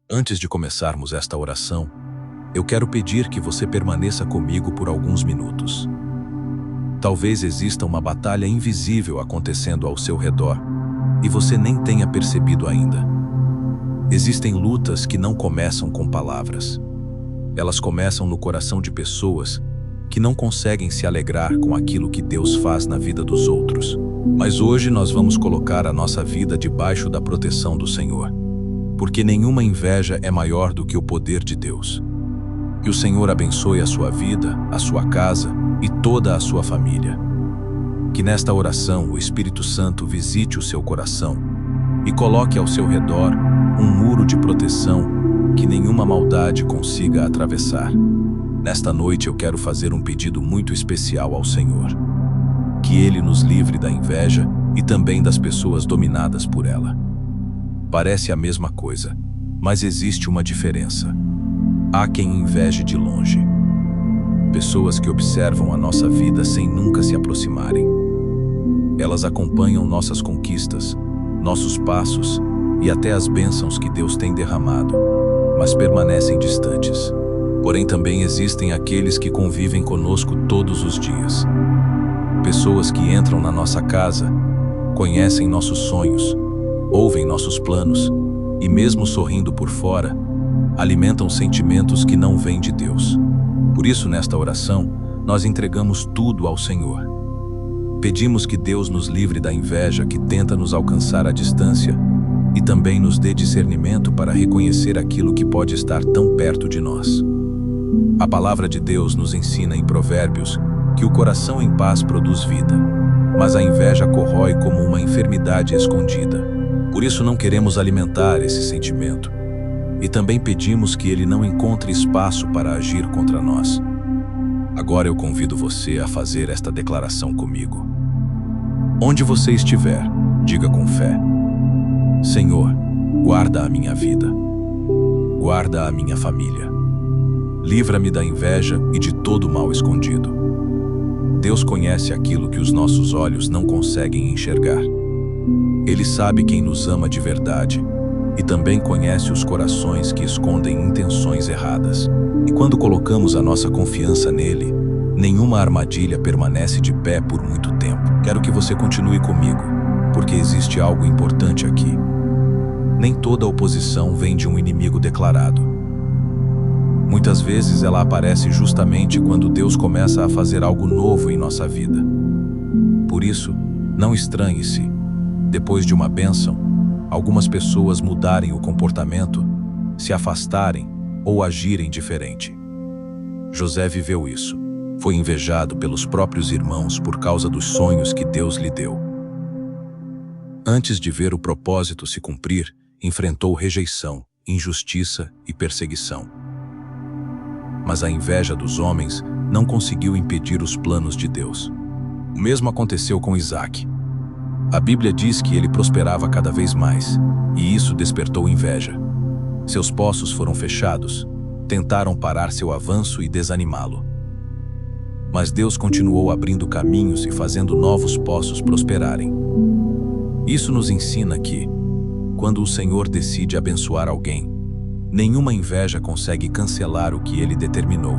Antes de começarmos esta oração, eu quero pedir que você permaneça comigo por alguns minutos. Talvez exista uma batalha invisível acontecendo ao seu redor e você nem tenha percebido ainda. Existem lutas que não começam com palavras. Elas começam no coração de pessoas que não conseguem se alegrar com aquilo que Deus faz na vida dos outros. Mas hoje nós vamos colocar a nossa vida debaixo da proteção do Senhor, porque nenhuma inveja é maior do que o poder de Deus. Que o Senhor abençoe a sua vida, a sua casa e toda a sua família. Que nesta oração o Espírito Santo visite o seu coração e coloque ao seu redor um muro de proteção que nenhuma maldade consiga atravessar. Nesta noite eu quero fazer um pedido muito especial ao Senhor. Que Ele nos livre da inveja e também das pessoas dominadas por ela. Parece a mesma coisa, mas existe uma diferença. Há quem inveje de longe. Pessoas que observam a nossa vida sem nunca se aproximarem. Elas acompanham nossas conquistas, nossos passos e até as bênçãos que Deus tem derramado, mas permanecem distantes. Porém, também existem aqueles que convivem conosco todos os dias. Pessoas que entram na nossa casa, conhecem nossos sonhos, ouvem nossos planos e, mesmo sorrindo por fora, alimentam sentimentos que não vêm de Deus. Por isso, nesta oração, nós entregamos tudo ao Senhor. Pedimos que Deus nos livre da inveja que tenta nos alcançar à distância e também nos dê discernimento para reconhecer aquilo que pode estar tão perto de nós. A palavra de Deus nos ensina em Provérbios que o coração em paz produz vida, mas a inveja corrói como uma enfermidade escondida. Por isso não queremos alimentar esse sentimento. E também pedimos que ele não encontre espaço para agir contra nós. Agora eu convido você a fazer esta declaração comigo. Onde você estiver, diga com fé: Senhor, guarda a minha vida. Guarda a minha família. Livra-me da inveja e de todo o mal escondido. Deus conhece aquilo que os nossos olhos não conseguem enxergar. Ele sabe quem nos ama de verdade e também conhece os corações que escondem intenções erradas. E quando colocamos a nossa confiança nele, nenhuma armadilha permanece de pé por muito tempo. Quero que você continue comigo, porque existe algo importante aqui. Nem toda oposição vem de um inimigo declarado. Muitas vezes ela aparece justamente quando Deus começa a fazer algo novo em nossa vida. Por isso, não estranhe-se, depois de uma bênção, algumas pessoas mudarem o comportamento, se afastarem ou agirem diferente. José viveu isso. Foi invejado pelos próprios irmãos por causa dos sonhos que Deus lhe deu. Antes de ver o propósito se cumprir, enfrentou rejeição, injustiça e perseguição. Mas a inveja dos homens não conseguiu impedir os planos de Deus. O mesmo aconteceu com Isaac. A Bíblia diz que ele prosperava cada vez mais, e isso despertou inveja. Seus poços foram fechados, tentaram parar seu avanço e desanimá-lo. Mas Deus continuou abrindo caminhos e fazendo novos poços prosperarem. Isso nos ensina que, quando o Senhor decide abençoar alguém, nenhuma inveja consegue cancelar o que ele determinou.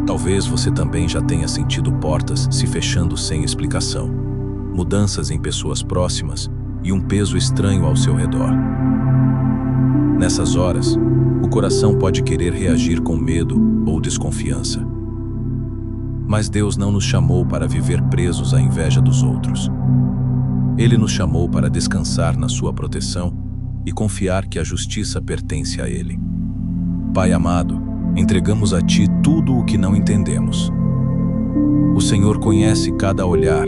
Talvez você também já tenha sentido portas se fechando sem explicação, mudanças em pessoas próximas e um peso estranho ao seu redor. Nessas horas, o coração pode querer reagir com medo ou desconfiança. Mas Deus não nos chamou para viver presos à inveja dos outros. Ele nos chamou para descansar na sua proteção e confiar que a justiça pertence a Ele. Pai amado, entregamos a Ti tudo o que não entendemos. O Senhor conhece cada olhar,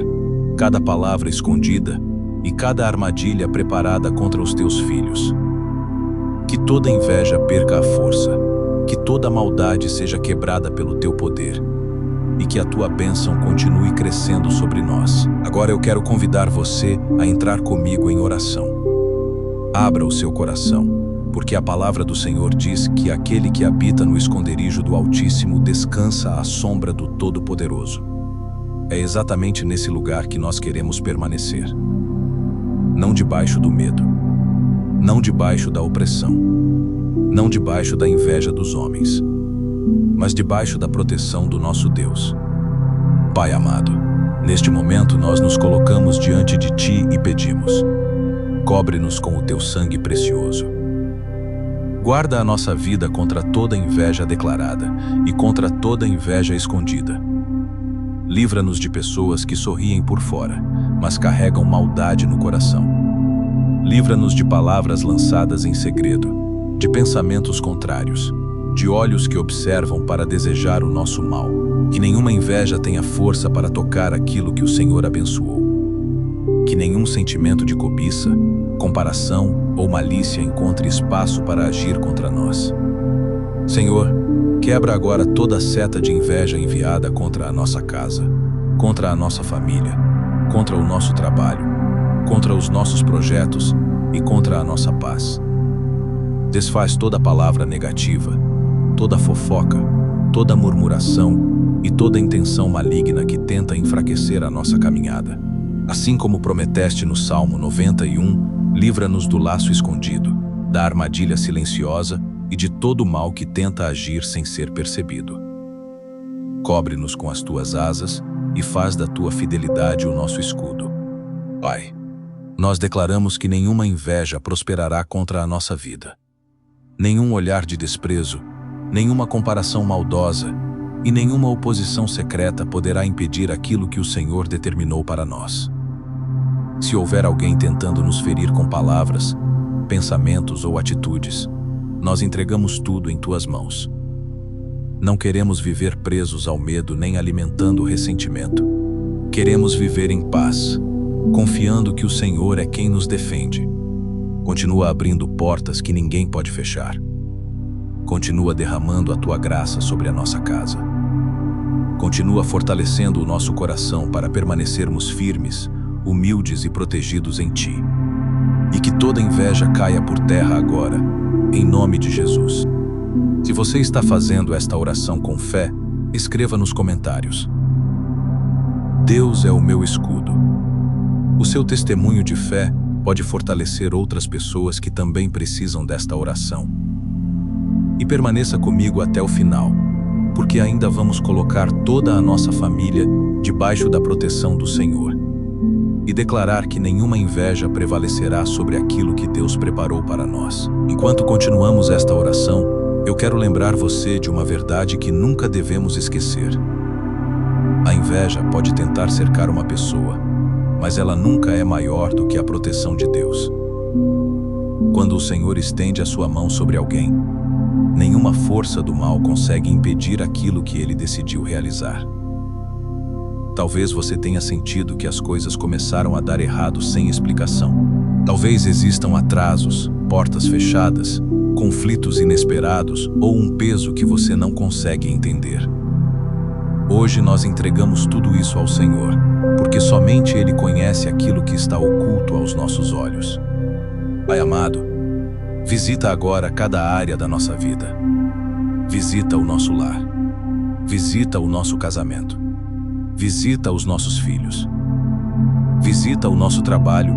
cada palavra escondida e cada armadilha preparada contra os Teus filhos. Que toda inveja perca a força, que toda maldade seja quebrada pelo Teu poder e que a Tua bênção continue crescendo sobre nós. Agora eu quero convidar você a entrar comigo em oração. Abra o seu coração, porque a palavra do Senhor diz que aquele que habita no esconderijo do Altíssimo descansa à sombra do Todo-Poderoso. É exatamente nesse lugar que nós queremos permanecer. Não debaixo do medo, não debaixo da opressão, não debaixo da inveja dos homens, mas debaixo da proteção do nosso Deus. Pai amado, neste momento nós nos colocamos diante de Ti e pedimos: cobre-nos com o Teu sangue precioso. Guarda a nossa vida contra toda inveja declarada e contra toda inveja escondida. Livra-nos de pessoas que sorriem por fora, mas carregam maldade no coração. Livra-nos de palavras lançadas em segredo, de pensamentos contrários, de olhos que observam para desejar o nosso mal. Que nenhuma inveja tenha força para tocar aquilo que o Senhor abençoou. Que nenhum sentimento de cobiça, comparação ou malícia encontre espaço para agir contra nós. Senhor, quebra agora toda seta de inveja enviada contra a nossa casa, contra a nossa família, contra o nosso trabalho, contra os nossos projetos e contra a nossa paz. Desfaz toda palavra negativa, toda fofoca, toda murmuração e toda intenção maligna que tenta enfraquecer a nossa caminhada. Assim como prometeste no Salmo 91, livra-nos do laço escondido, da armadilha silenciosa e de todo o mal que tenta agir sem ser percebido. Cobre-nos com as Tuas asas e faz da Tua fidelidade o nosso escudo. Pai, nós declaramos que nenhuma inveja prosperará contra a nossa vida. Nenhum olhar de desprezo, nenhuma comparação maldosa e nenhuma oposição secreta poderá impedir aquilo que o Senhor determinou para nós. Se houver alguém tentando nos ferir com palavras, pensamentos ou atitudes, nós entregamos tudo em Tuas mãos. Não queremos viver presos ao medo nem alimentando o ressentimento. Queremos viver em paz, confiando que o Senhor é quem nos defende. Continua abrindo portas que ninguém pode fechar. Continua derramando a Tua graça sobre a nossa casa. Continua fortalecendo o nosso coração para permanecermos firmes, humildes e protegidos em Ti. E que toda inveja caia por terra agora, em nome de Jesus. Se você está fazendo esta oração com fé, escreva nos comentários: Deus é o meu escudo. O seu testemunho de fé pode fortalecer outras pessoas que também precisam desta oração. E permaneça comigo até o final, porque ainda vamos colocar toda a nossa família debaixo da proteção do Senhor e declarar que nenhuma inveja prevalecerá sobre aquilo que Deus preparou para nós. Enquanto continuamos esta oração, eu quero lembrar você de uma verdade que nunca devemos esquecer. A inveja pode tentar cercar uma pessoa, mas ela nunca é maior do que a proteção de Deus. Quando o Senhor estende a sua mão sobre alguém, nenhuma força do mal consegue impedir aquilo que Ele decidiu realizar. Talvez você tenha sentido que as coisas começaram a dar errado sem explicação. Talvez existam atrasos, portas fechadas, conflitos inesperados ou um peso que você não consegue entender. Hoje nós entregamos tudo isso ao Senhor, porque somente Ele conhece aquilo que está oculto aos nossos olhos. Pai amado, visita agora cada área da nossa vida. Visita o nosso lar. Visita o nosso casamento. Visita os nossos filhos. Visita o nosso trabalho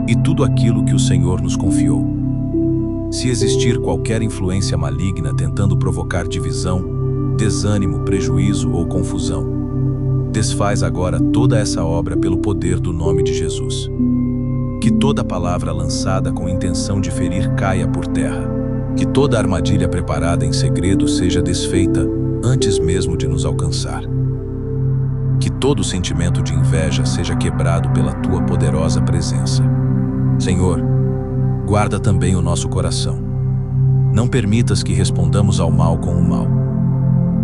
e tudo aquilo que o Senhor nos confiou. Se existir qualquer influência maligna tentando provocar divisão, desânimo, prejuízo ou confusão, desfaz agora toda essa obra pelo poder do nome de Jesus. Que toda palavra lançada com intenção de ferir caia por terra. Que toda armadilha preparada em segredo seja desfeita antes mesmo de nos alcançar. Que todo sentimento de inveja seja quebrado pela Tua poderosa presença. Senhor, guarda também o nosso coração. Não permitas que respondamos ao mal com o mal.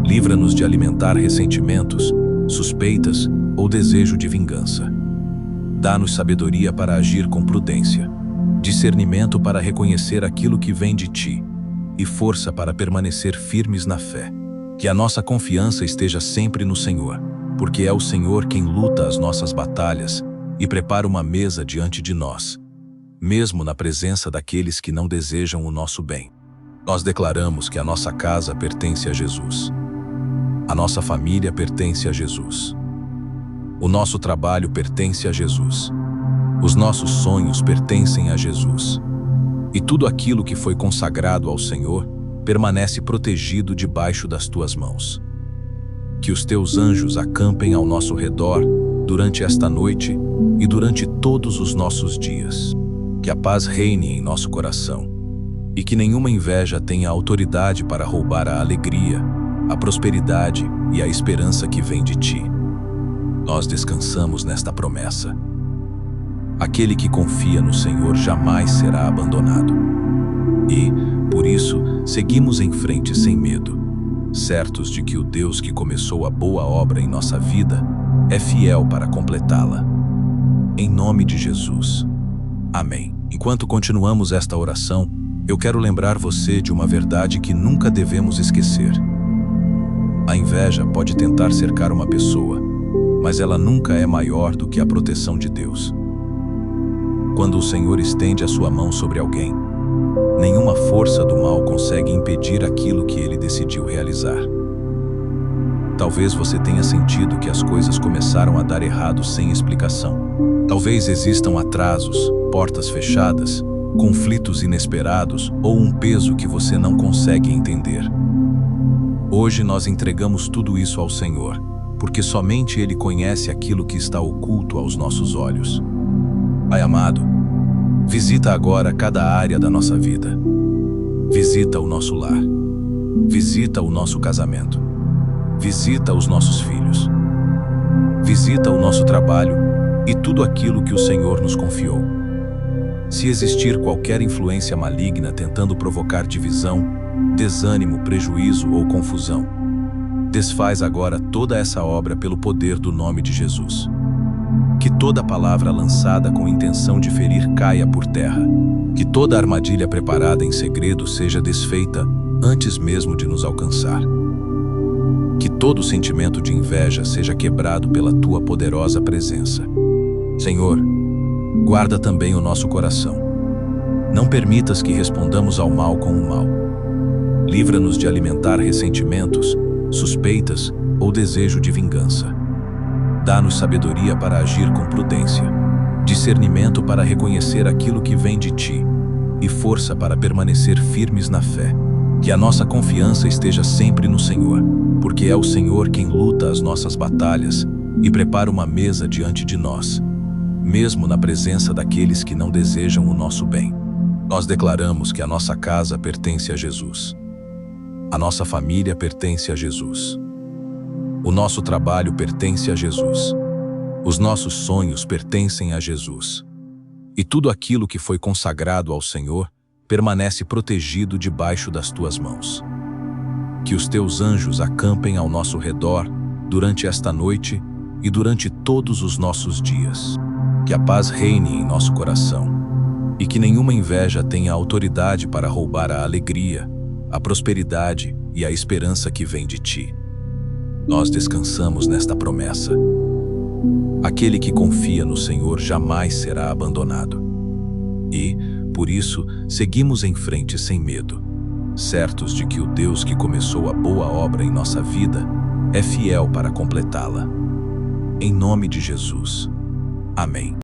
Livra-nos de alimentar ressentimentos, suspeitas ou desejo de vingança. Dá-nos sabedoria para agir com prudência, discernimento para reconhecer aquilo que vem de Ti e força para permanecer firmes na fé. Que a nossa confiança esteja sempre no Senhor, porque é o Senhor quem luta as nossas batalhas e prepara uma mesa diante de nós, mesmo na presença daqueles que não desejam o nosso bem. Nós declaramos que a nossa casa pertence a Jesus. A nossa família pertence a Jesus. O nosso trabalho pertence a Jesus. Os nossos sonhos pertencem a Jesus. E tudo aquilo que foi consagrado ao Senhor permanece protegido debaixo das tuas mãos. Que os teus anjos acampem ao nosso redor durante esta noite e durante todos os nossos dias. Que a paz reine em nosso coração e que nenhuma inveja tenha autoridade para roubar a alegria, a prosperidade e a esperança que vem de ti. Nós descansamos nesta promessa. Aquele que confia no Senhor jamais será abandonado. E, por isso, seguimos em frente sem medo, certos de que o Deus que começou a boa obra em nossa vida é fiel para completá-la. Em nome de Jesus. Amém. Enquanto continuamos esta oração, eu quero lembrar você de uma verdade que nunca devemos esquecer. A inveja pode tentar cercar uma pessoa, mas ela nunca é maior do que a proteção de Deus. Quando o Senhor estende a sua mão sobre alguém, nenhuma força do mal consegue impedir aquilo que ele decidiu realizar. Talvez você tenha sentido que as coisas começaram a dar errado sem explicação. Talvez existam atrasos, portas fechadas, conflitos inesperados ou um peso que você não consegue entender. Hoje nós entregamos tudo isso ao Senhor, porque somente Ele conhece aquilo que está oculto aos nossos olhos. Pai amado, visita agora cada área da nossa vida. Visita o nosso lar. Visita o nosso casamento. Visita os nossos filhos. Visita o nosso trabalho e tudo aquilo que o Senhor nos confiou. Se existir qualquer influência maligna tentando provocar divisão, desânimo, prejuízo ou confusão, desfaz agora toda essa obra pelo poder do nome de Jesus. Que toda palavra lançada com intenção de ferir caia por terra. Que toda armadilha preparada em segredo seja desfeita antes mesmo de nos alcançar. Que todo sentimento de inveja seja quebrado pela tua poderosa presença. Senhor, guarda também o nosso coração. Não permitas que respondamos ao mal com o mal. Livra-nos de alimentar ressentimentos, suspeitas ou desejo de vingança. Dá-nos sabedoria para agir com prudência, discernimento para reconhecer aquilo que vem de ti e força para permanecer firmes na fé. Que a nossa confiança esteja sempre no Senhor, porque é o Senhor quem luta as nossas batalhas e prepara uma mesa diante de nós, mesmo na presença daqueles que não desejam o nosso bem. Nós declaramos que a nossa casa pertence a Jesus. A nossa família pertence a Jesus. O nosso trabalho pertence a Jesus. Os nossos sonhos pertencem a Jesus. E tudo aquilo que foi consagrado ao Senhor permanece protegido debaixo das tuas mãos. Que os teus anjos acampem ao nosso redor durante esta noite e durante todos os nossos dias. Que a paz reine em nosso coração e que nenhuma inveja tenha autoridade para roubar a alegria, a prosperidade e a esperança que vem de ti. Nós descansamos nesta promessa. Aquele que confia no Senhor jamais será abandonado. E, por isso, seguimos em frente sem medo, certos de que o Deus que começou a boa obra em nossa vida é fiel para completá-la. Em nome de Jesus. Amém.